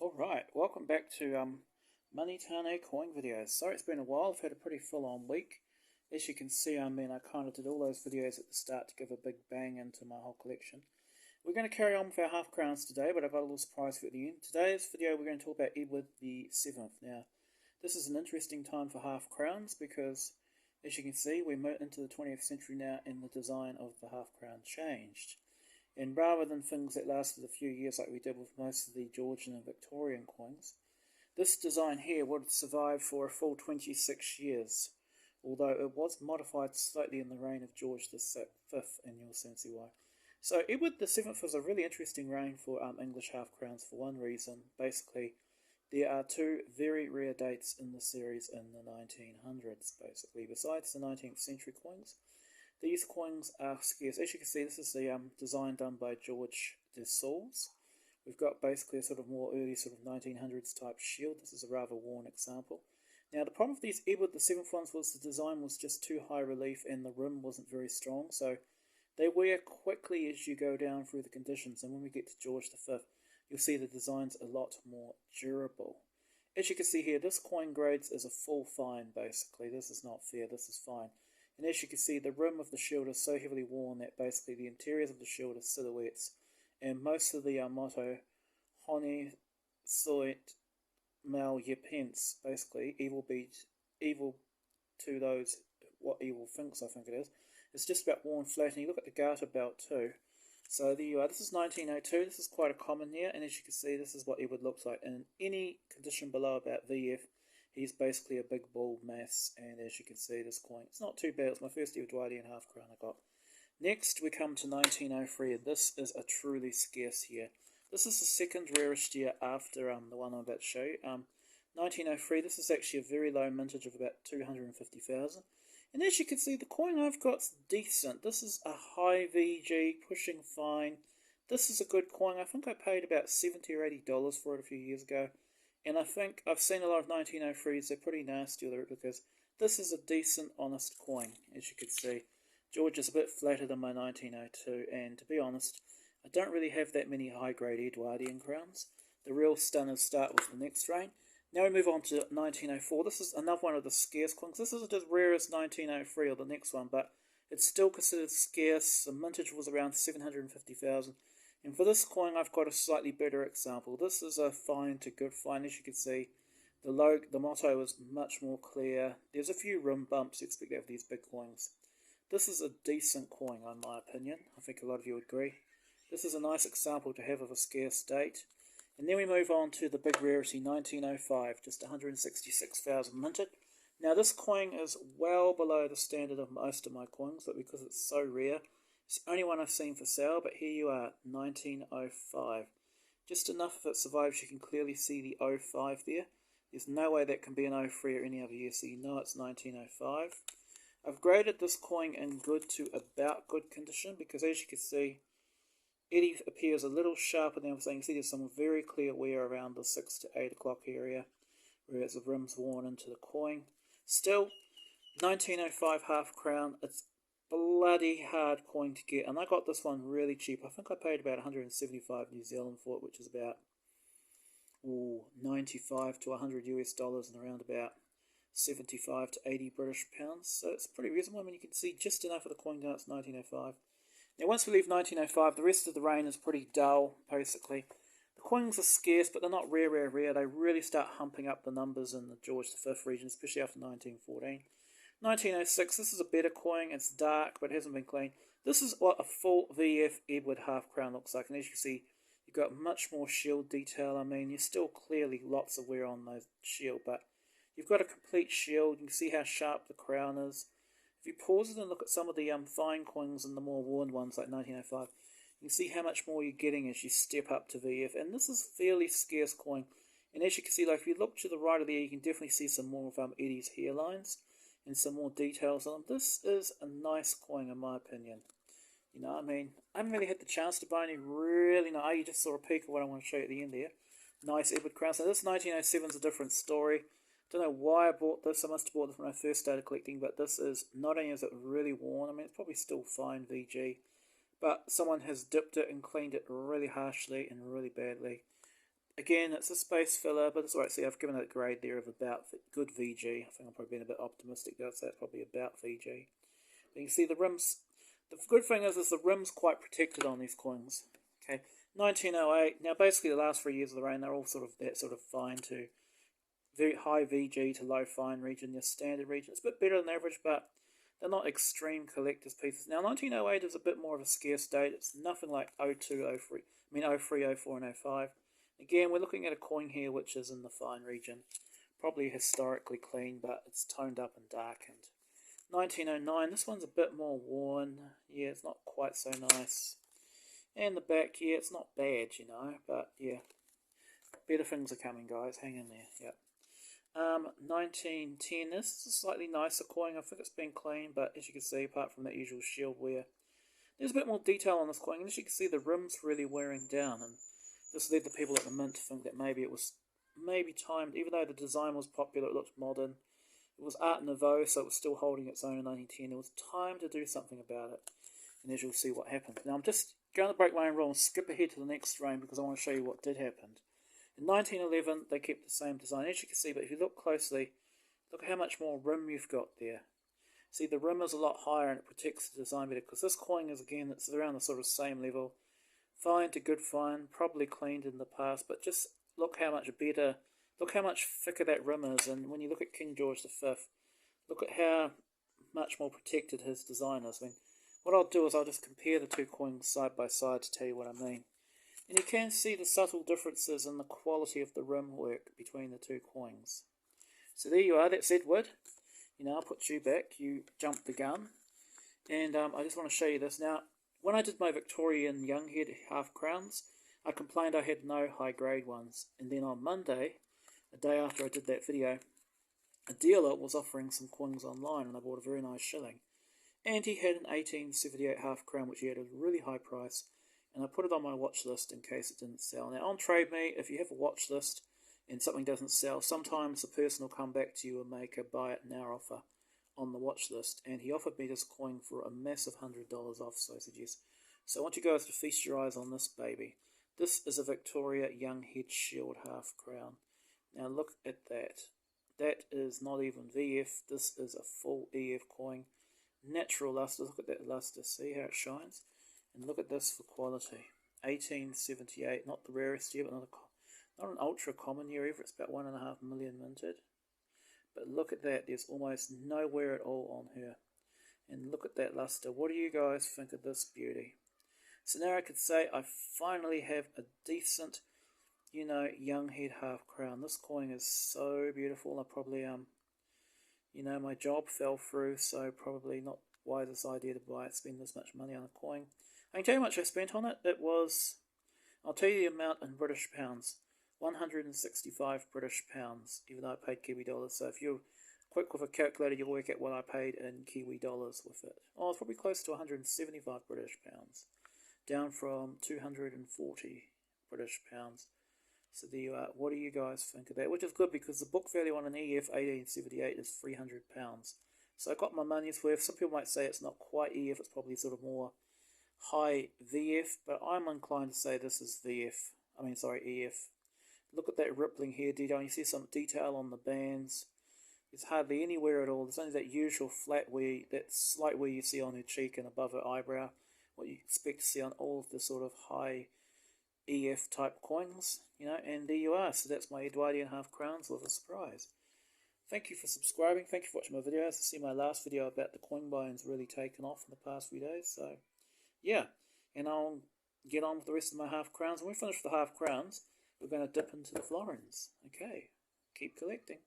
Alright, welcome back to Money Tane coin videos. Sorry it's been a while, I've had a pretty full on week. As you can see, I kind of did all those videos at the start to give a big bang into my whole collection. We're going to carry on with our half crowns today, but I've got a little surprise for you at the end. Today's video we're going to talk about Edward VII. Now, this is an interesting time for half crowns because, as you can see, we're into the 20th century now and the design of the half crown changed. And rather than things that lasted a few years like we did with most of the Georgian and Victorian coins, this design here would survive for a full 26 years, although it was modified slightly in the reign of George V, and you'll soon see why. So Edward VII was a really interesting reign for English half crowns for one reason. Basically, there are two very rare dates in the series in the 1900s, basically, besides the 19th century coins. These coins are scarce. As you can see, this is the design done by George de Saules. We've got basically a sort of more early sort of 1900s type shield. This is a rather worn example. Now the problem with these Edward VII ones was the design was just too high relief and the rim wasn't very strong. So they wear quickly as you go down through the conditions. And when we get to George V, you'll see the design's a lot more durable. As you can see here, this coin grades as a full fine basically. This is not fair, this is fine. And as you can see, the rim of the shield is so heavily worn that basically the interiors of the shield are silhouettes. And most of the motto, Honi soit mal ye pense, basically, evil to those what evil thinks, I think it is. It's just about worn flat. And you look at the garter belt too. So there you are. This is 1902. This is quite a common here. And as you can see, this is what Edward looks like. And in any condition below about VF, he's basically a big bald mass, and as you can see, this coin, it's not too bad. It's my first Edwardian half crown I got. Next, we come to 1903, and this is a truly scarce year. This is the second rarest year after the one I'm about to show you. 1903, this is actually a very low mintage of about 250,000. And as you can see, the coin I've got's decent. This is a high VG, pushing fine. This is a good coin. I think I paid about $70 or $80 for it a few years ago. And I think I've seen a lot of 1903s, they're pretty nasty because this is a decent, honest coin, as you can see. George is a bit flatter than my 1902, and to be honest, I don't really have that many high-grade Edwardian crowns. The real stunners start with the next reign. Now we move on to 1904. This is another one of the scarce coins. This isn't as rare as 1903 or the next one, but it's still considered scarce. The mintage was around 750,000. And for this coin, I've got a slightly better example. This is a fine to good fine. As you can see, the motto is much more clear. There's a few rim bumps you expect out of these big coins. This is a decent coin, in my opinion. I think a lot of you would agree. This is a nice example to have of a scarce date. And then we move on to the big rarity, 1905, just 166,000 minted. Now this coin is well below the standard of most of my coins, but because it's so rare, it's the only one I've seen for sale, but here you are, 1905. Just enough if it survives, you can clearly see the 05 there. There's no way that can be an 03 or any other year, so you know it's 1905. I've graded this coin in good to about good condition, because as you can see, Eddie appears a little sharper than I was saying. You can see there's some very clear wear around the 6 to 8 o'clock area, whereas the rim's worn into the coin. Still, 1905 half crown, it's bloody hard coin to get, and I got this one really cheap. I think I paid about 175 New Zealand for it, which is about 95 to 100 US dollars and around about 75 to 80 British pounds. So it's pretty reasonable. I mean, you can see just enough of the coin down. It's 1905. Now, once we leave 1905, the rest of the reign is pretty dull, basically. The coins are scarce, but they're not rare. They really start humping up the numbers in the George V region, especially after 1914. 1906, this is a better coin. It's dark, but it hasn't been cleaned. This is what a full VF Edward half crown looks like. And as you can see, you've got much more shield detail. I mean, there's still clearly lots of wear on the shield, but you've got a complete shield. You can see how sharp the crown is. If you pause it and look at some of the fine coins and the more worn ones like 1905, you can see how much more you're getting as you step up to VF. And this is a fairly scarce coin. And as you can see, like if you look to the right of there, you can definitely see some more of Eddie's hairlines and some more details on them. This is a nice coin in my opinion. You know, I mean, I haven't really had the chance to buy any really nice. You just saw a peek of what I want to show you at the end there. Nice Edward crowns. Now this 1907 is a different story. Don't know why I bought this. I must have bought this when I first started collecting, but this is, not only is it really worn, I mean, it's probably still fine VG, but someone has dipped it and cleaned it really harshly and really badly. Again, it's a space filler, but it's alright. See, I've given it a grade there of about good VG. I think I'm probably being a bit optimistic though, so it's probably about VG. But you can see the rims. The good thing is the rim's quite protected on these coins. Okay, 1908. Now, basically, the last 3 years of the reign, they're all sort of that sort of fine to very high VG to low fine region. Your standard region. It's a bit better than average, but they're not extreme collector's pieces. Now, 1908 is a bit more of a scarce date. It's nothing like 02, 03. I mean, 03, 04, and 05. Again, we're looking at a coin here which is in the fine region. Probably historically clean, but it's toned up and darkened. 1909, this one's a bit more worn. Yeah, it's not quite so nice. And the back, yeah, it's not bad, you know, but yeah. Better things are coming, guys. Hang in there, yep. 1910, this is a slightly nicer coin. I think it's been clean, but as you can see, apart from that usual shield wear, there's a bit more detail on this coin. And as you can see, the rim's really wearing down, and this led the people at the mint to think that maybe it was timed, even though the design was popular, it looked modern. It was Art Nouveau, so it was still holding its own in 1910. It was time to do something about it, and as you'll see what happened. Now, I'm just going to break my own rule and skip ahead to the next reign because I want to show you what did happen. In 1911, they kept the same design, as you can see, but if you look closely, look at how much more rim you've got there. See, the rim is a lot higher and it protects the design better, because this coin is, again, it's around the sort of same level. Fine to good fine, probably cleaned in the past, but just look how much better, look how much thicker that rim is. And when you look at King George V, look at how much more protected his design is. I mean, what I'll do is I'll just compare the two coins side by side to tell you what I mean. And you can see the subtle differences in the quality of the rim work between the two coins. So there you are, that's Edward. You know, I'll put you back, you jumped the gun. And I just want to show you this. Now, when I did my Victorian young head Halfcrowns, I complained I had no high grade ones. And then on Monday, a day after I did that video, a dealer was offering some coins online, and I bought a very nice shilling. And he had an 1878 Halfcrown, which he had at a really high price. And I put it on my watch list in case it didn't sell. Now, on TradeMe, if you have a watch list and something doesn't sell, sometimes the person will come back to you and make a buy it now offer on the watch list. And he offered me this coin for a massive $100 off, so I said yes. So I want you guys to feast your eyes on this baby. This is a Victoria Young Head Shield Halfcrown. Now look at that. That is not even VF. This is a full EF coin. Natural luster. Look at that luster. See how it shines? And look at this for quality. 1878, not the rarest year, but not an ultra common year either. It's about 1.5 million minted. But look at that. There's almost no wear at all on her. And look at that luster. What do you guys think of this beauty? So now I could say I finally have a decent, you know, young head Halfcrown. This coin is so beautiful. I probably, you know, my job fell through, so probably not wisest idea to buy it, spend this much money on a coin. I can tell you how much I spent on it. It was, I'll tell you the amount in British pounds, 165 British pounds, even though I paid Kiwi dollars. So if you're quick with a calculator, you'll work out what I paid in Kiwi dollars with it. Oh, it's probably close to 175 British pounds, down from 240 British pounds. So there you are. What do you guys think of that? Which is good, because the book value on an EF 1878 is £300. So I got my money's worth. Some people might say it's not quite EF, it's probably sort of more high VF, but I'm inclined to say this is EF. Look at that rippling hair detail. You see some detail on the bands. There's hardly any wear at all. There's only that usual flat wear, that slight wear you see on her cheek and above her eyebrow, what you expect to see on all of the sort of high EF type coins, you know. And there you are. So that's my Edwardian Halfcrowns with a surprise. Thank you for subscribing. Thank you for watching my videos. I see my last video about the coin buying's really taken off in the past few days. So yeah, and I'll get on with the rest of my Halfcrowns. When we finish with the Halfcrowns, we're going to dip into the florins. Okay, keep collecting.